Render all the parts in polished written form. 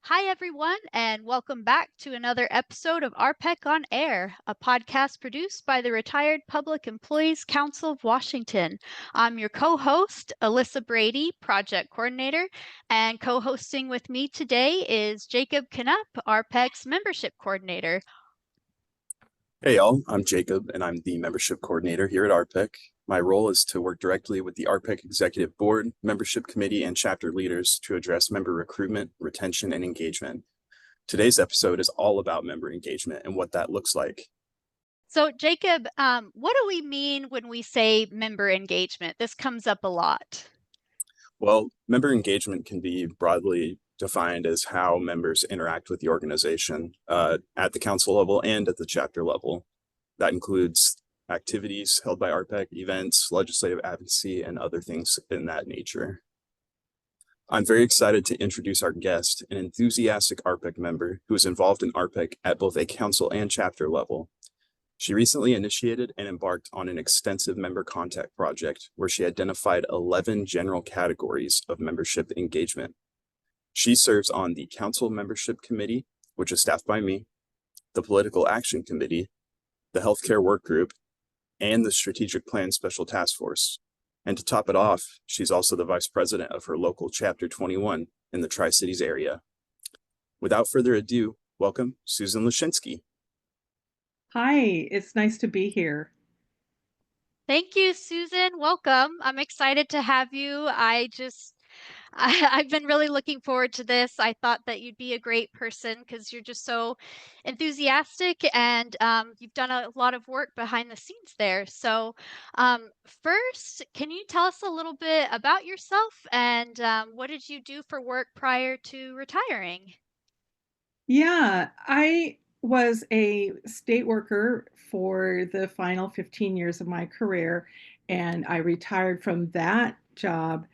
Hi, everyone, and welcome back to another episode of RPEC on Air, a podcast produced by the Retired Public Employees Council of Washington. I'm your co-host, Alyssa Brady, project coordinator, and co-hosting with me today is Jacob Knupp, RPEC's membership coordinator. Hey y'all, I'm Jacob and I'm the membership coordinator here at RPEC. My role is to work directly with the RPEC Executive Board, Membership Committee, and chapter leaders to address member recruitment, retention, and engagement. Today's episode is all about member engagement and what that looks like. So Jacob, what do we mean when we say member engagement? This comes up a lot. Well, member engagement can be broadly defined as how members interact with the organization at the council level and at the chapter level. That includes activities held by RPEC, events, legislative advocacy, and other things in that nature. I'm very excited to introduce our guest, an enthusiastic RPEC member who is involved in RPEC at both a council and chapter level. She recently initiated and embarked on an extensive member contact project where she identified 11 general categories of membership engagement. She serves on the Council Membership Committee, which is staffed by me, the Political Action Committee, the Healthcare Work Group, and the Strategic Plan Special Task Force. And to top it off, she's also the vice president of her local Chapter 21 in the Tri-Cities area. Without further ado, welcome Susan Leschinski. Hi, it's nice to be here. Thank you, Susan. Welcome. I'm excited to have you. I've been really looking forward to this. I thought that you'd be a great person because you're just so enthusiastic and you've done a lot of work behind the scenes there. So first, can you tell us a little bit about yourself and what did you do for work prior to retiring? Yeah, I was a state worker for the final 15 years of my career, and I retired from that job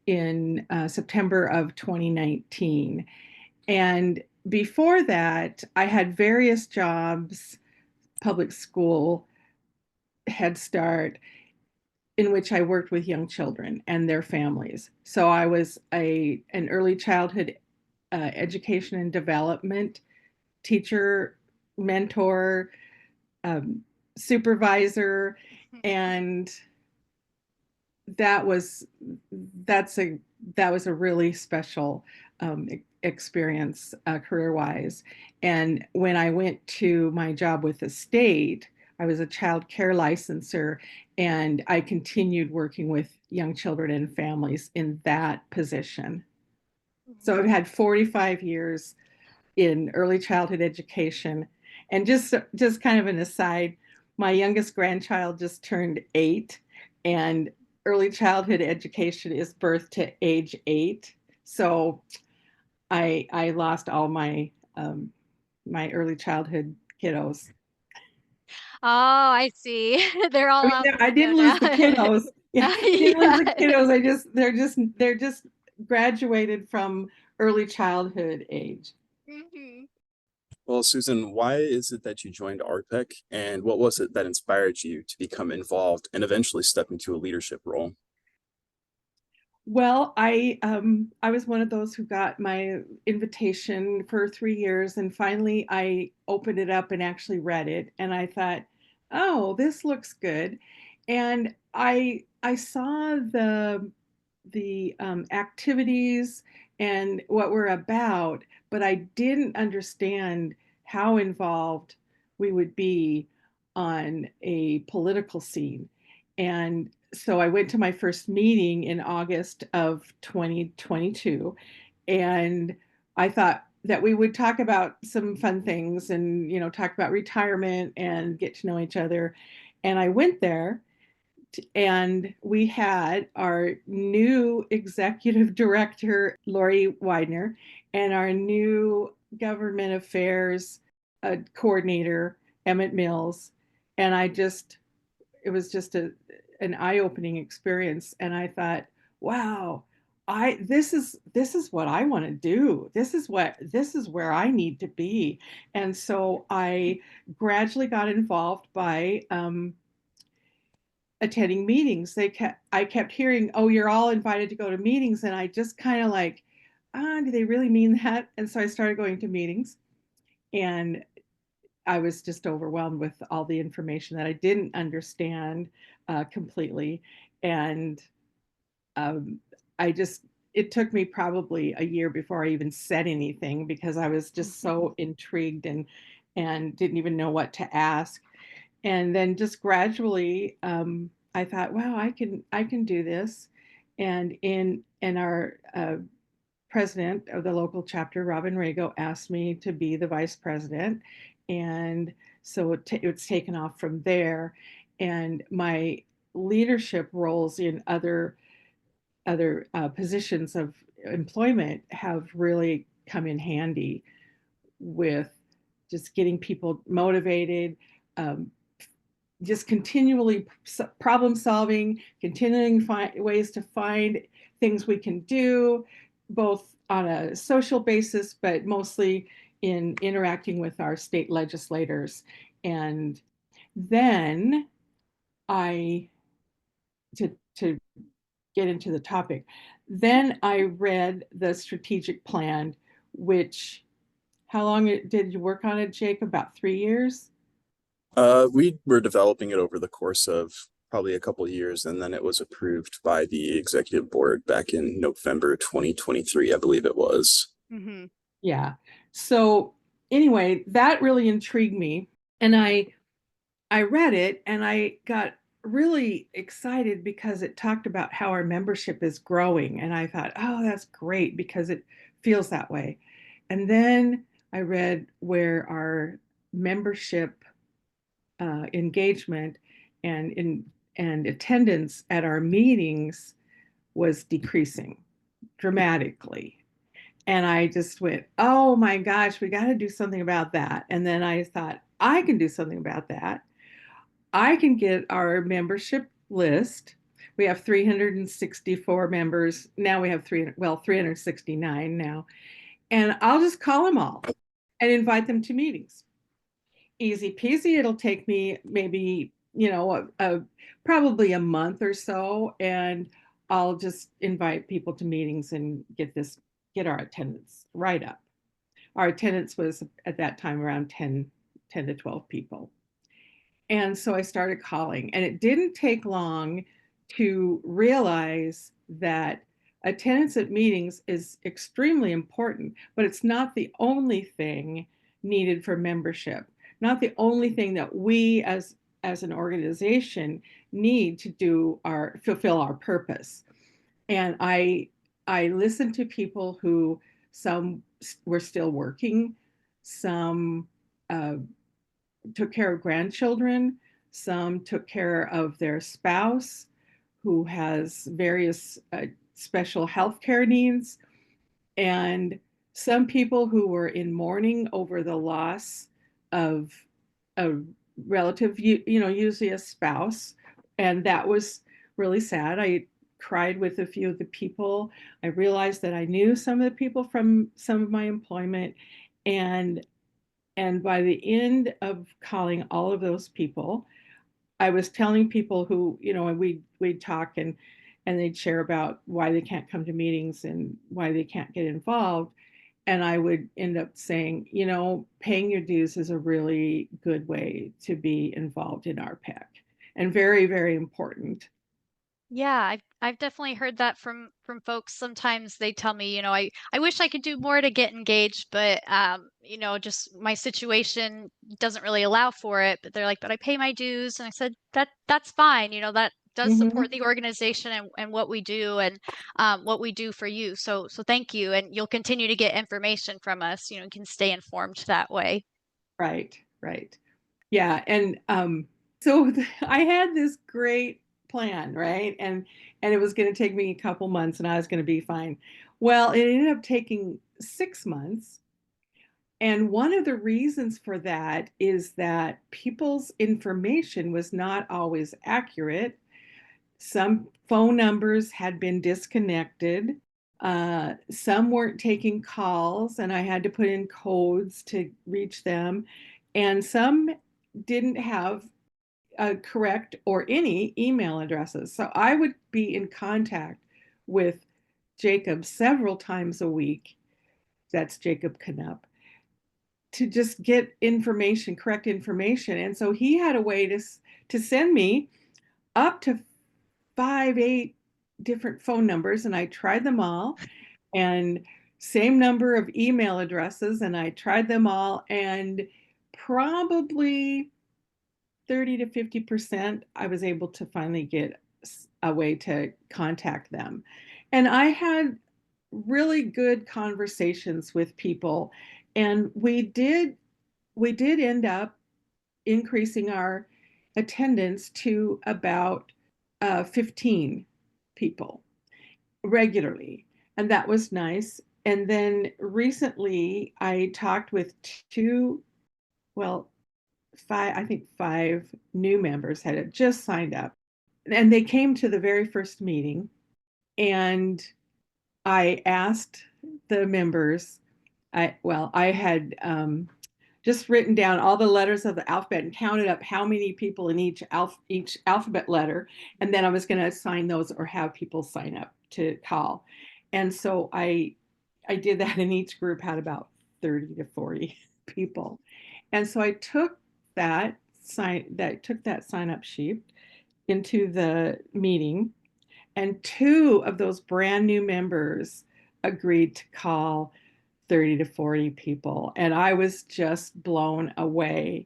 in September of 2019. And before that, I had various jobs, public school, Head Start, in which I worked with young children and their families. So I was an early childhood education and development teacher, mentor, supervisor, and that was a really special experience career-wise. And when I went to my job with the state, I was a child care licensor, and I continued working with young children and families in that position. So I've had 45 years in early childhood education. And just kind of an aside, my youngest grandchild just turned 8, and early childhood education is birth to age 8. So I lost all my my early childhood kiddos. Oh, I see. They're all out the I didn't window lose the now. kiddos. Yeah, I didn't lose the Yeah. kiddos. They're just graduated from early childhood age. Mhm. Well, Susan, why is it that you joined RPEC and what was it that inspired you to become involved and eventually step into a leadership role? Well, I was one of those who got my invitation for 3 years, and finally I opened it up and actually read it, and I thought, oh, this looks good. And I saw the activities and what we're about, but I didn't understand how involved we would be on a political scene. And so I went to my first meeting in August of 2022, and I thought that we would talk about some fun things and, talk about retirement and get to know each other. And I went there, and we had our new executive director, Lori Widener, and our new government affairs coordinator, Emmett Mills. And it was just an eye-opening experience. And I thought, wow, this is what I want to do. This is where I need to be. And so I gradually got involved by attending meetings. I kept hearing, "Oh, you're all invited to go to meetings," and I just kind of like, do they really mean that? And so I started going to meetings, and I was just overwhelmed with all the information that I didn't understand completely, and um, I just it took me probably a year before I even said anything because I was just so intrigued and didn't even know what to ask. And then just gradually, I thought, wow, I can do this. And in our president of the local chapter, Robin Rago, asked me to be the vice president, and so it's taken off from there. And my leadership roles in other positions of employment have really come in handy with just getting people motivated, um, just continually problem solving, continuing ways to find things we can do, both on a social basis, but mostly in interacting with our state legislators. And then I, to get into the topic, then I read the strategic plan, which, how long did you work on it, Jake? About 3 years? We were developing it over the course of probably a couple of years, and then it was approved by the executive board back in November 2023, I believe it was. Mm-hmm. Yeah. So anyway, that really intrigued me. And I read it and I got really excited because it talked about how our membership is growing. And I thought, oh, that's great because it feels that way. And then I read where our membership engagement and attendance at our meetings was decreasing dramatically. And I just went, oh my gosh, we got to do something about that. And then I thought, I can do something about that. I can get our membership list. We have 364 members. Now we have 369 now. And I'll just call them all and invite them to meetings. Easy peasy. It'll take me maybe, probably a month or so. And I'll just invite people to meetings and get our attendance right up. Our attendance was at that time around 10 to 12 people. And so I started calling, and it didn't take long to realize that attendance at meetings is extremely important, but it's not the only thing needed for membership, not the only thing that we as an organization need to fulfill our purpose. And I listened to people who, some were still working, some took care of grandchildren, some took care of their spouse who has various special health care needs, and some people who were in mourning over the loss of a relative, usually a spouse. And that was really sad. I cried with a few of the people. I realized that I knew some of the people from some of my employment, and by the end of calling all of those people, I was telling people who, and we'd talk, and they'd share about why they can't come to meetings and why they can't get involved. And I would end up saying, paying your dues is a really good way to be involved in RPEC, and very, very important. Yeah, I've definitely heard that from folks. Sometimes they tell me, I wish I could do more to get engaged, but just my situation doesn't really allow for it. But they're like, but I pay my dues, and I said that's fine. That does Mm-hmm. support the organization and what we do and what we do for you. So thank you, and you'll continue to get information from us. You can stay informed that way. Right, right. Yeah, and so I had this great plan, right? And it was going to take me a couple months, and I was going to be fine. Well, it ended up taking 6 months, and one of the reasons for that is that people's information was not always accurate. Some phone numbers had been disconnected. Some weren't taking calls, and I had to put in codes to reach them. And some didn't have correct or any email addresses. So I would be in contact with Jacob several times a week. That's Jacob Knupp, to just get information, correct information. And so he had a way to send me up to 5, 8 different phone numbers, and I tried them all, and same number of email addresses, and I tried them all, and probably 30 to 50% I was able to finally get a way to contact them. And I had really good conversations with people, and we did end up increasing our attendance to about 15 people regularly. And that was nice. And then recently I talked with two, well, five, I think 5 new members had just signed up. And they came to the very first meeting. And I asked the members, I had just written down all the letters of the alphabet and counted up how many people in each alphabet letter, and then I was going to assign those or have people sign up to call. And so I did that, and each group had about 30 to 40 people. And so I took that sign up sheet into the meeting, and 2 of those brand new members agreed to call 30 to 40 people. And I was just blown away.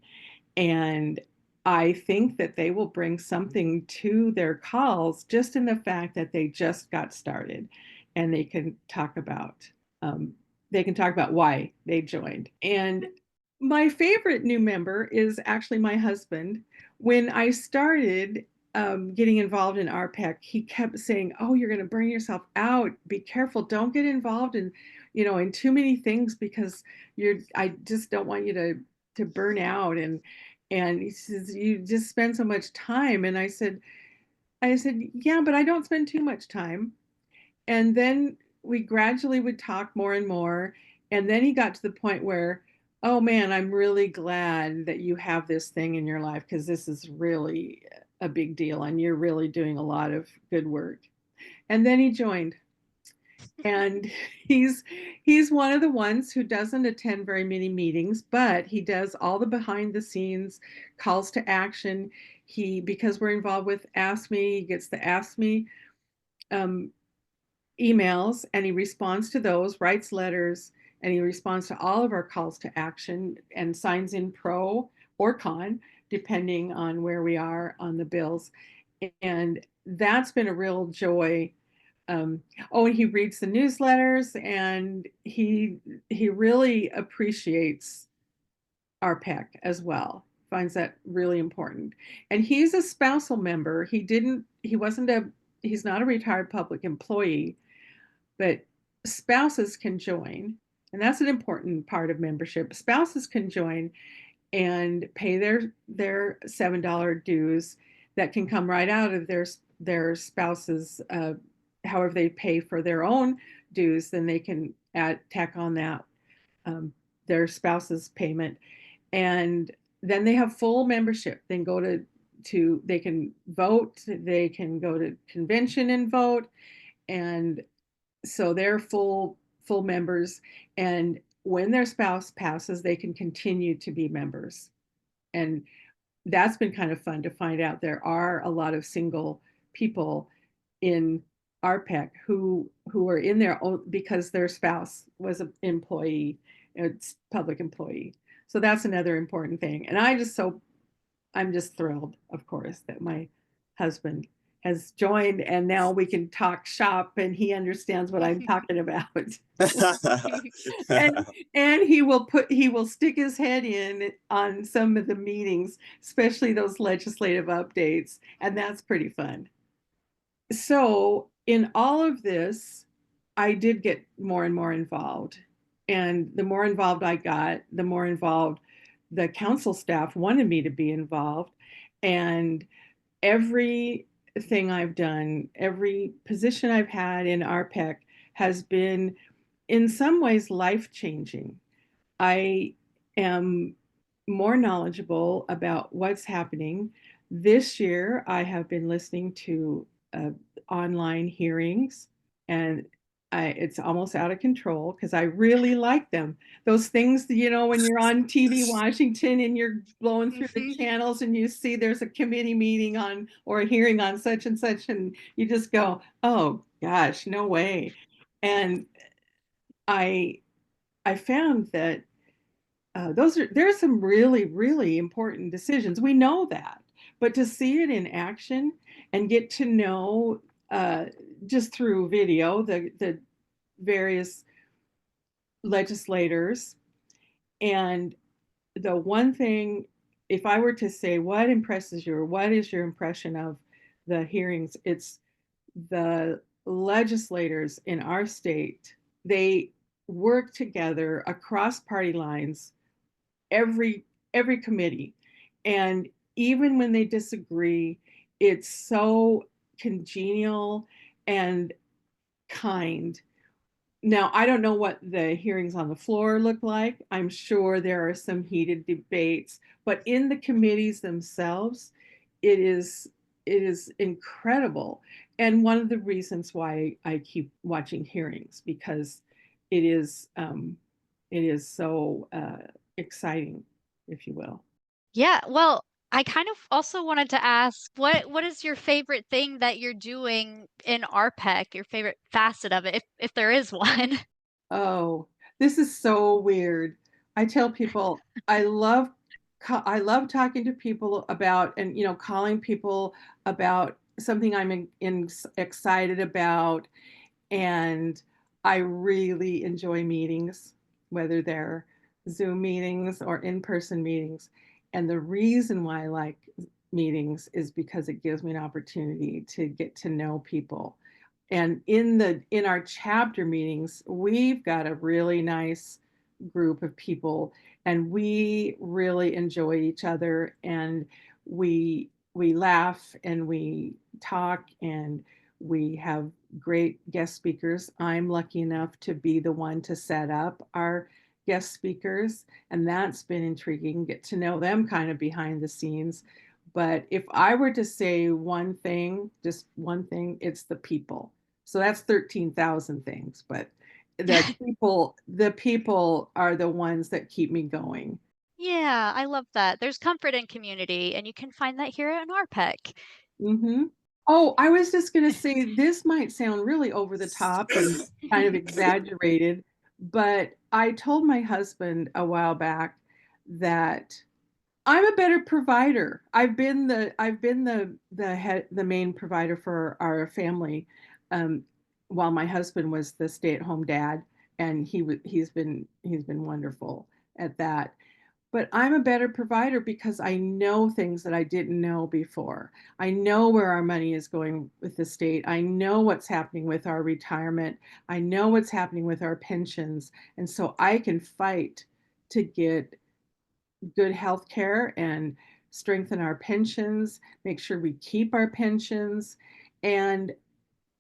And I think that they will bring something to their calls just in the fact that they just got started, and um, they can talk about why they joined. And my favorite new member is actually my husband. When I started getting involved in RPEC, he kept saying, "Oh, you're going to burn yourself out. Be careful. Don't get involved in too many things, because I just don't want you to burn out." And he says, "You just spend so much time." And I said, "Yeah, but I don't spend too much time." And then we gradually would talk more and more. And then he got to the point where, "Oh man, I'm really glad that you have this thing in your life, because this is really a big deal and you're really doing a lot of good work." And then he joined. And he's one of the ones who doesn't attend very many meetings, but he does all the behind the scenes calls to action. Because we're involved with Ask Me, he gets the Ask Me um, emails, and he responds to those, writes letters, and he responds to all of our calls to action and signs in pro or con, depending on where we are on the bills. And that's been a real joy. Oh, and he reads the newsletters, and he really appreciates RPEC as well. Finds that really important. And he's a spousal member. He's not a retired public employee, but spouses can join. And that's an important part of membership. Spouses can join and pay their $7 dues that can come right out of their spouse's however they pay for their own dues. Then they can tack on that um, their spouse's payment, and then they have full membership. Then go to they can vote, they can go to convention and vote, and so they're full members. And when their spouse passes, they can continue to be members. And that's been kind of fun to find out there are a lot of single people in RPEC who are in there because their spouse was an employee, it's public employee. So that's another important thing. And I'm just thrilled, of course, that my husband has joined, and now we can talk shop and he understands what I'm talking about. and and he will stick his head in on some of the meetings, especially those legislative updates, and that's pretty fun. So in all of this, I did get more and more involved. And the more involved I got, the more involved the council staff wanted me to be involved. And everything I've done, every position I've had in RPEC has been in some ways life-changing. I am more knowledgeable about what's happening. This year, I have been listening to online hearings, and it's almost out of control because I really like them. Those things, when you're on TV Washington and you're blowing through the Mhm. channels and you see there's a committee meeting on or a hearing on such and such, and you just go, oh gosh, no way. And I I found that there's some really, really important decisions. We know that, but to see it in action and get to know uh, just through video the various legislators, and the one thing, if I were to say what impresses you or what is your impression of the hearings, it's the legislators in our state. They work together across party lines, every every committee, and even when they disagree, it's so congenial and kind. Now, I don't know what the hearings on the floor look like. I'm sure there are some heated debates, but in the committees themselves, it is it is incredible. And one of the reasons why I keep watching hearings, because it is um, it is so exciting, if you will. Yeah, well, I kind of also wanted to ask, what is your favorite thing that you're doing in RPEC, your favorite facet of it, if there is one? Oh, this is so weird. I tell people I love talking to people about, and calling people about something I'm excited about, and I really enjoy meetings, whether they're Zoom meetings or in-person meetings. And the reason why I like meetings is because it gives me an opportunity to get to know people. And in our chapter meetings, we've got a really nice group of people, and we really enjoy each other, and we laugh and we talk, and we have great guest speakers. I'm lucky enough to be the one to set up our guest speakers, and that's been intriguing, get to know them kind of behind the scenes. But if I were to say one thing, just one thing, it's the people. So that's 13,000 things, but the people are the ones that keep me going. Yeah, I love that. There's comfort in community, and you can find that here at RPEC. Hmm. Oh, I was just going to say this might sound really over the top and kind of exaggerated, but I told my husband a while back that I'm a better provider. I've been the main provider for our family, um, while my husband was the stay-at-home dad, and he's been wonderful at that. But I'm a better provider because I know things that I didn't know before. I know where our money is going with the state. I know what's happening with our retirement. I know what's happening with our pensions. And so I can fight to get good health care and strengthen our pensions, make sure we keep our pensions. And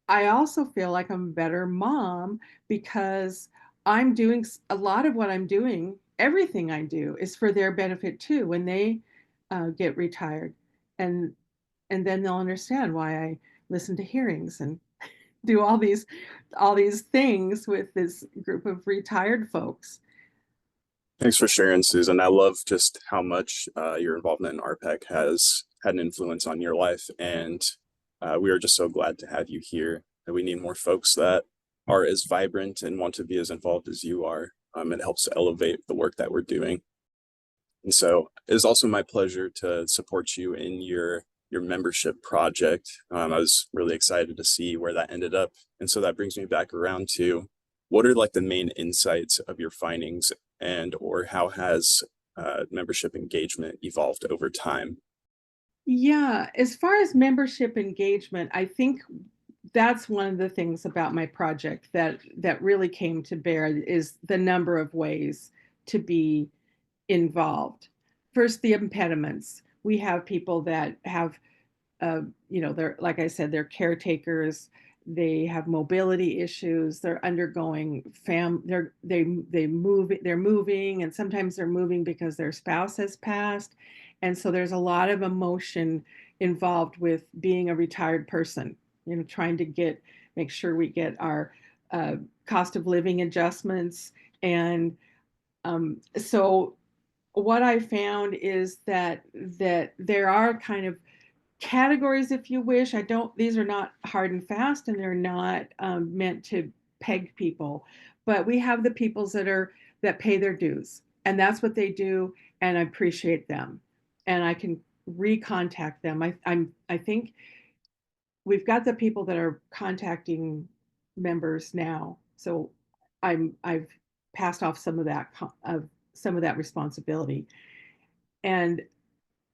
I also feel like I'm a better mom because I'm doing a lot of what I'm doing, everything I do is for their benefit too when they get retired. And and then they'll understand why I listen to hearings and do all these things with this group of retired folks. Thanks for sharing, Susan. I love just how much your involvement in RPEC has had an influence on your life, and we are just so glad to have you here. And we need more folks that are as vibrant and want to be as involved as you are. It helps to elevate the work that we're doing. And so it is also my pleasure to support you in your membership project. I was really excited to see where that ended up. And so that brings me back around to what are like the main insights of your findings, and or how has membership engagement evolved over time? Yeah, as far as membership engagement, I think that's one of the things about my project that really came to bear is the number of ways to be involved. First, the impediments. We have people that have, they're, like I said, they're caretakers, they have mobility issues, they're undergoing they're moving, and sometimes they're moving because their spouse has passed. And so there's a lot of emotion involved with being a retired person, trying to make sure we get our uh, cost of living adjustments. And so what I found is that there are kind of categories, if you wish. These are not hard and fast, and they're not meant to peg people, but we have the peoples that pay their dues, and that's what they do, and I appreciate them, and I can recontact them. I think we've got the people that are contacting members now, so I've passed off some of that responsibility, and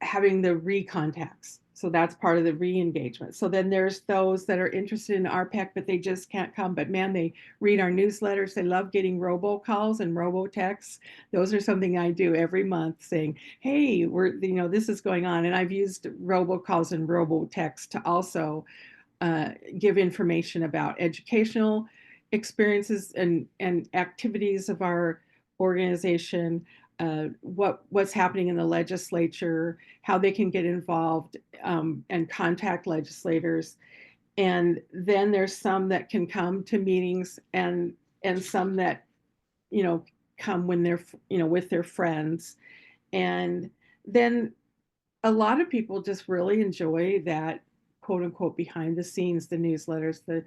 having the recontacts. So that's part of the re-engagement. So then there's those that are interested in RPEC, but they just can't come. But man, they read our newsletters. They love getting robocalls and robotexts. Those are something I do every month, saying, "Hey, this is going on." And I've used robocalls and robotexts to also give information about educational experiences and activities of our organization, what's happening in the legislature, how they can get involved, and contact legislators. And then there's some that can come to meetings, and some that come when they're with their friends. And then a lot of people just really enjoy that quote unquote behind the scenes, the newsletters, the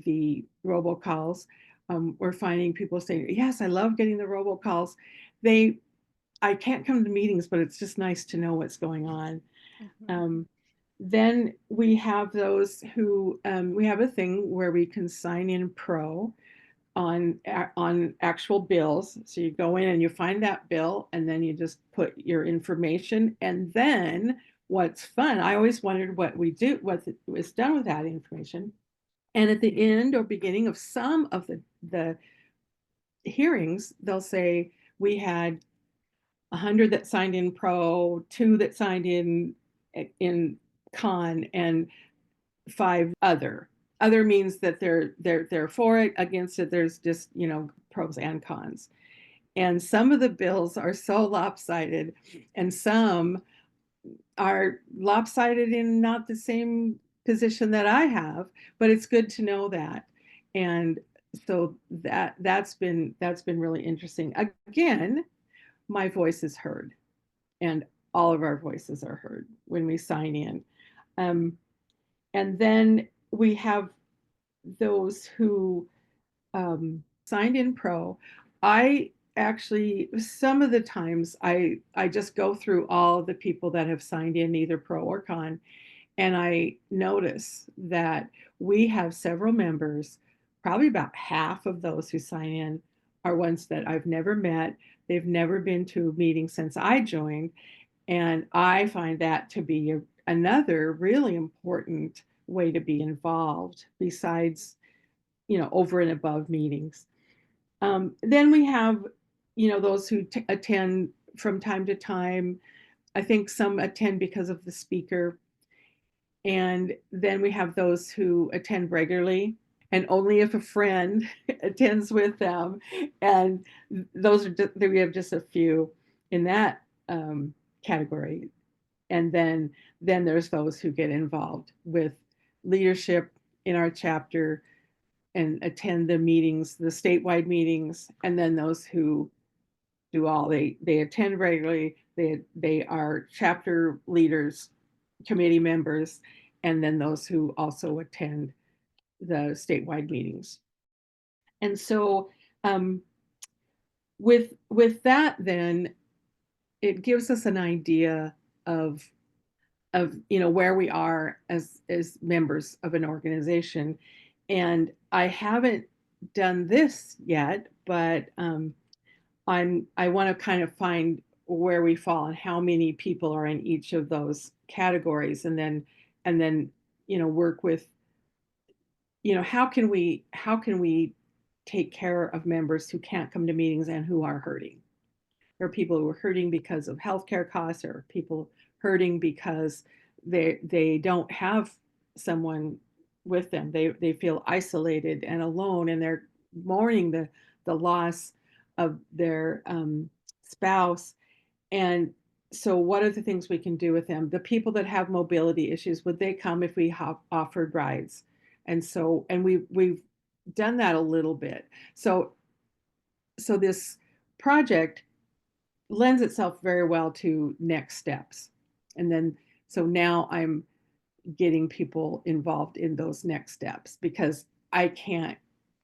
the robocalls. We're finding people saying, "Yes, I love getting the robocalls." They, I can't come to meetings, but it's just nice to know what's going on. Mhm. Um, then we have those who we have a thing where we can sign in pro on actual bills. So you go in and you find that bill, and then you just put your information. And then what's fun, I always wondered what was done with that information. And at the end or beginning of some of the hearings, they'll say we had 100 that signed in pro, 2 that signed in con, and 5 other. Other means that they're for it, against it. There's just pros and cons. And some of the bills are so lopsided, and some are lopsided in not the same position that I have. But it's good to know that, and so that's been really interesting. Again, my voice is heard, and all of our voices are heard when we sign in. Um, and then we have those who signed in pro. I actually, some of the times, I just go through all the people that have signed in, either pro or con, and I notice that we have several members. Probably about half of those who sign in are ones that I've never met. They've never been to a meeting since I joined, and I find that to be another really important way to be involved, besides over and above meetings. Then we have those who attend from time to time. I think some attend because of the speaker. And then we have those who attend regularly, and only if a friend attends with them. And we have just a few in that category. And then there's those who get involved with leadership in our chapter and attend the meetings, the statewide meetings. And then those who they attend regularly, they are chapter leaders, committee members, and then those who also attend the statewide meetings. And so with that, then it gives us an idea of where we are as members of an organization. And I haven't done this yet, but I want to kind of find where we fall and how many people are in each of those categories, and then work with how can we take care of members who can't come to meetings and who are hurting. There are people who are hurting because of healthcare costs, or people hurting because they don't have someone with them. They feel isolated and alone, and they're mourning the loss of their spouse. And so what are the things we can do with them? The people that have mobility issues, would they come if we offered rides? And so, and we've done that a little bit. So this project lends itself very well to next steps. And then, so now I'm getting people involved in those next steps, because I can't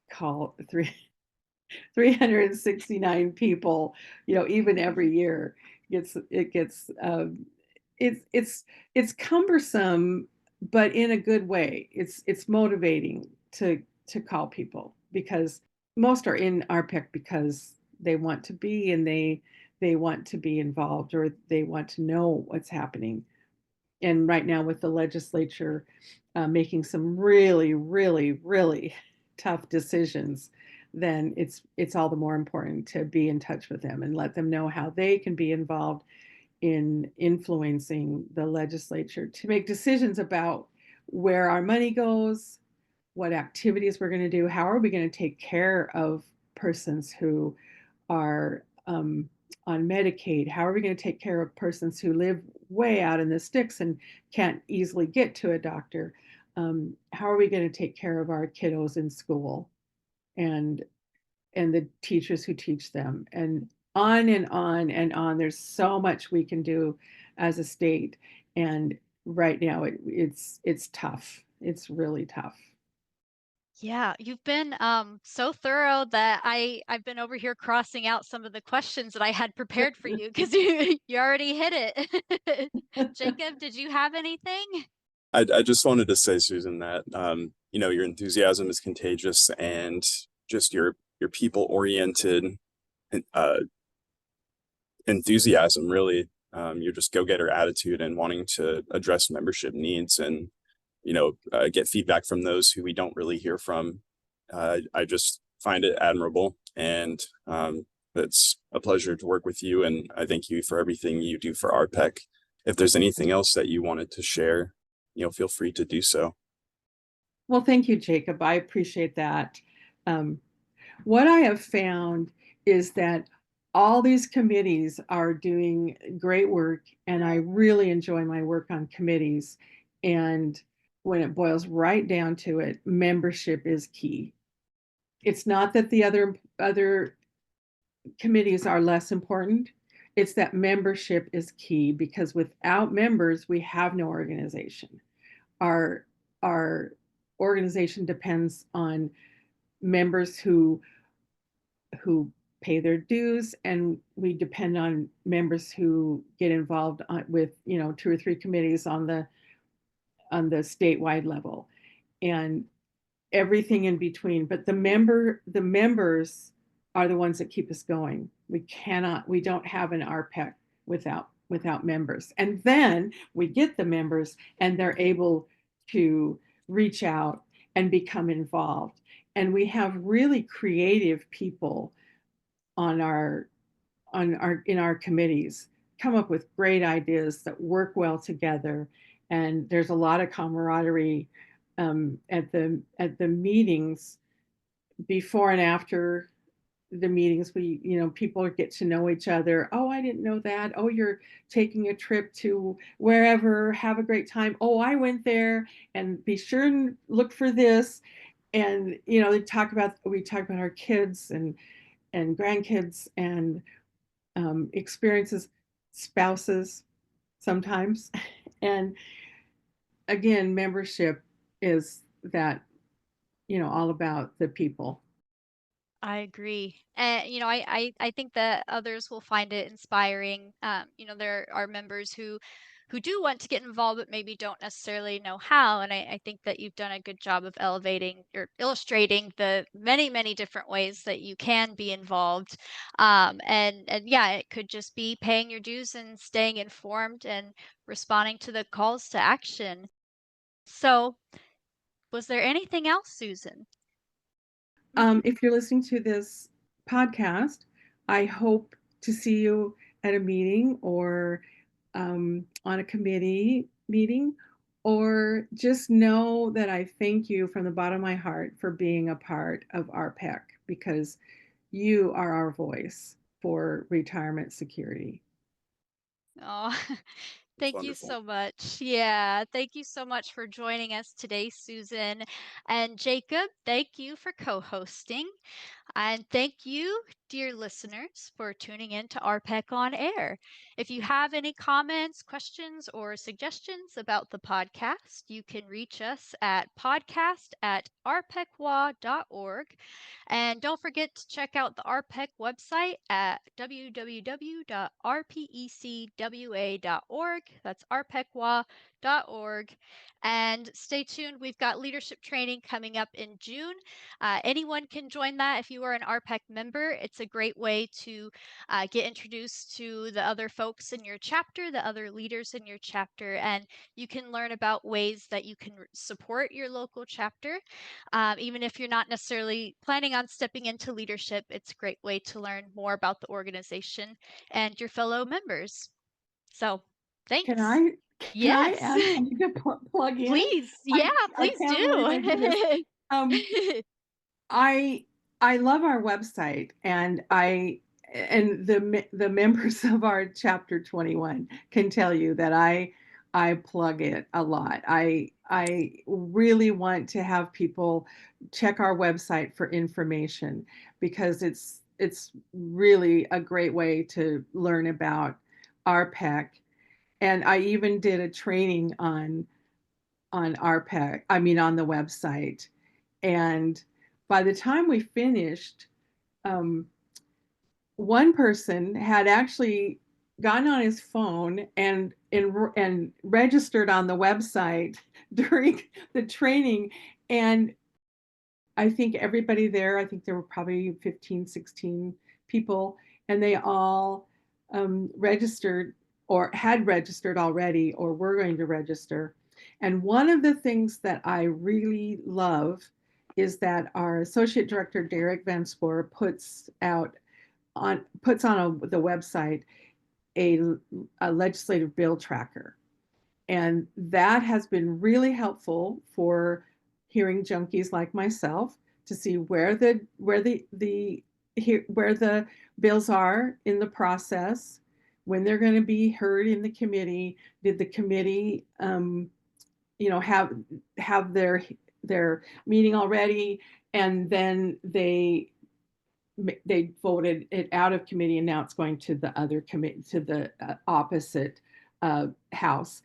call 369 people, even every year. It's cumbersome, but in a good way. It's motivating to call people, because most are in RPEC because they want to be, and they want to be involved, or they want to know what's happening. And right now, with the legislature making some really, really, really tough decisions, then it's all the more important to be in touch with them and let them know how they can be involved in influencing the legislature to make decisions about where our money goes, what activities we're going to do, how are we going to take care of persons who are on Medicaid, how are we going to take care of persons who live way out in the sticks and can't easily get to a doctor, how are we going to take care of our kiddos in school, and the teachers who teach them, and on and on and on. There's so much we can do as a state, and right now it's tough. It's really tough. Yeah, you've been so thorough that I've been over here crossing out some of the questions that I had prepared for you because you already hit it. Jacob, did you have anything? I just wanted to say, Susan, that your enthusiasm is contagious, and just your people oriented uh, enthusiasm, really, your just go-getter attitude and wanting to address membership needs, and get feedback from those who we don't really hear from. I just find it admirable, and it's a pleasure to work with you, and I thank you for everything you do for RPEC. If there's anything else that you wanted to share, feel free to do so. Well, thank you, Jacob. I appreciate that. Um, what I have found is that all these committees are doing great work, and I really enjoy my work on committees. And when it boils right down to it, membership is key. It's not that the other committees are less important. It's that membership is key, because without members, we have no organization. Our organization depends on members who pay their dues, and we depend on members who get involved with 2 or 3 committees on the statewide level, and everything in between. But the members are the ones that keep us going. We don't have an RPEC without members. And then we get the members, and they're able to reach out and become involved. And we have really creative people on our in our committees, come up with great ideas that work well together. And there's a lot of camaraderie at the meetings, before and after the meetings. People get to know each other. Oh, I didn't know that. Oh, you're taking a trip to wherever, have a great time. Oh, I went there, and be sure and look for this. And we talk about our kids and grandkids, and experiences, spouses sometimes. And again, membership is that, all about the people. I agree. And I think that others will find it inspiring. There are members who do want to get involved but maybe don't necessarily know how. And I think that you've done a good job of elevating or illustrating the many, many different ways that you can be involved. And yeah, it could just be paying your dues and staying informed and responding to the calls to action. So, was there anything else, Susan? If you're listening to this podcast, I hope to see you at a meeting, or on a committee meeting, or just know that I thank you from the bottom of my heart for being a part of RPEC, because you are our voice for retirement security. Oh, It's thank you wonderful. so much. Yeah, thank you so much for joining us today, Susan. And Jacob, thank you for co-hosting. And thank you, dear listeners, for tuning in to RPEC on Air. If you have any comments, questions, or suggestions about the podcast, you can reach us at podcast@rpecwa.org. And don't forget to check out the RPEC website at www.rpecwa.org. That's rpecwa.org. And stay tuned. We've got leadership training coming up in June. Anyone can join that if you are an RPEC member. It's a great way to get introduced to the other folks in your chapter, the other leaders in your chapter, and you can learn about ways that you can support your local chapter. Even if you're not necessarily planning on stepping into leadership, it's a great way to learn more about the organization and your fellow members. So, Can thanks. I can I Yes, add something to plug in? please. Yeah, I please can't believe I do this. do. Um, I I love our website, and the members of our chapter 21 can tell you that I plug it a lot. I really want to have people check our website for information, because it's really a great way to learn about our RPEC. And I even did a training on RPEC, I mean on the website. And by the time we finished, um, one person had actually gotten on his phone and registered on the website during the training. And I think everybody there, I think there were probably 15, 16 people, and they all registered, or had registered already, or were going to register. And one of the things that I really love is that our associate director, Derek Van Spoor, puts on the website a, a legislative bill tracker. And that has been really helpful for hearing junkies like myself to see where the bills are in the process, when they're going to be heard in the committee. Did the committee, have their meeting already, and then they voted it out of committee, and now it's going to the other committee, to the opposite house.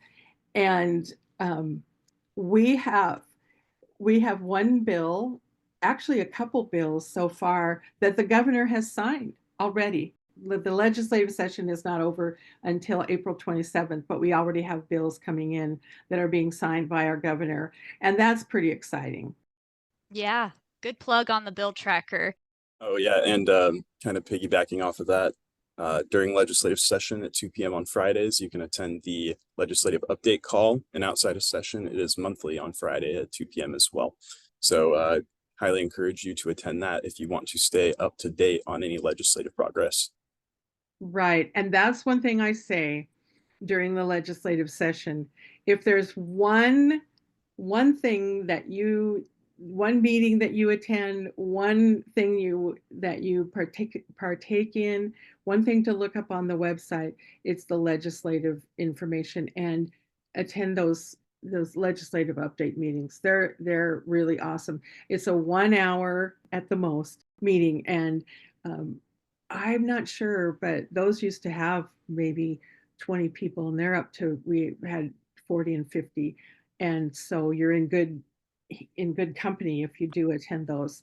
And we have one bill, actually a couple bills so far, that the governor has signed already. The legislative session is not over until April 27th, but we already have bills coming in that are being signed by our governor, and that's pretty exciting. Yeah, good plug on the bill tracker. Oh yeah, and kind of piggybacking off of that, during legislative session at 2 p.m. on Fridays, you can attend the legislative update call, and outside of session, it is monthly on Friday at 2 p.m. as well. So highly encourage you to attend that if you want to stay up to date on any legislative progress. Right. And that's one thing I say during the legislative session. If there's one thing that one meeting that you attend, one thing that you partake in, one thing to look up on the website, it's the legislative information, and attend those legislative update meetings. They're really awesome. It's a 1 hour at the most meeting, and I'm not sure, but those used to have maybe 20 people, and they're up to, we had 40 and 50. And so you're in good company if you do attend those.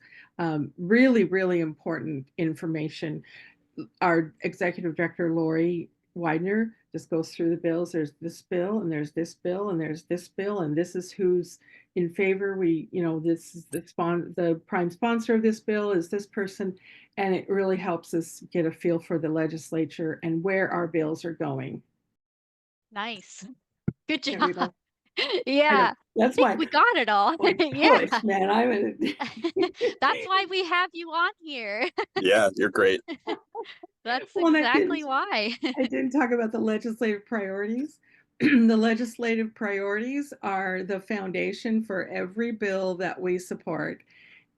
Really, really important information. Our executive director, Lori Widener, just goes through the bills. There's this bill, and there's this bill, and there's this bill, and this is who's in favor. This is the prime sponsor of this bill is this person, and it really helps us get a feel for the legislature and where our bills are going. Nice. Good Yeah, job. I know Yeah, I that's think we got it all. my Yeah. push, man. That's why we have you on here. Yeah, you're great. That's Well, and exactly why. I didn't talk about the legislative priorities, The legislative priorities are the foundation for every bill that we support.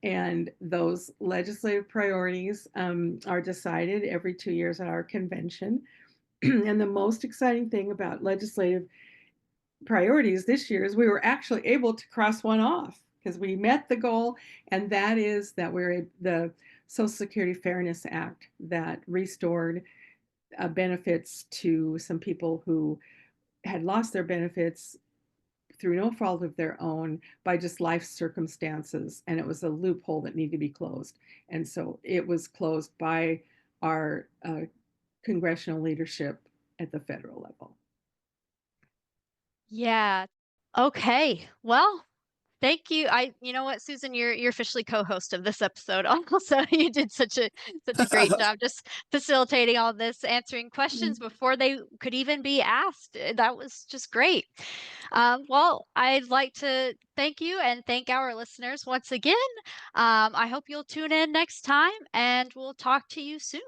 And those legislative priorities are decided every 2 years at our convention. And the most exciting thing about legislative priorities this year is we were actually able to cross one off because we met the goal, and that is that we're the Social Security Fairness Act that restored benefits to some people who had lost their benefits through no fault of their own by just life circumstances. And it was a loophole that needed to be closed. And so it was closed by our congressional leadership at the federal level. Yeah. Okay. Well, thank you. You know what, Susan, you're officially co-host of this episode. Also, you did such a great job just facilitating all this, answering questions before they could even be asked. That was just great. Well, I'd like to thank you and thank our listeners once again. I hope you'll tune in next time, and we'll talk to you soon.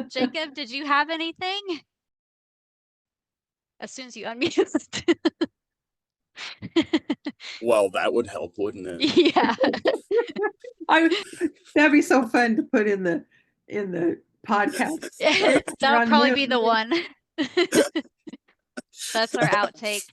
Jacob, did you have anything? As soon as you unmute. Well, that would help, wouldn't it? Yeah. That'd be so fun to put in the podcast. That would probably be the one. That's our outtake.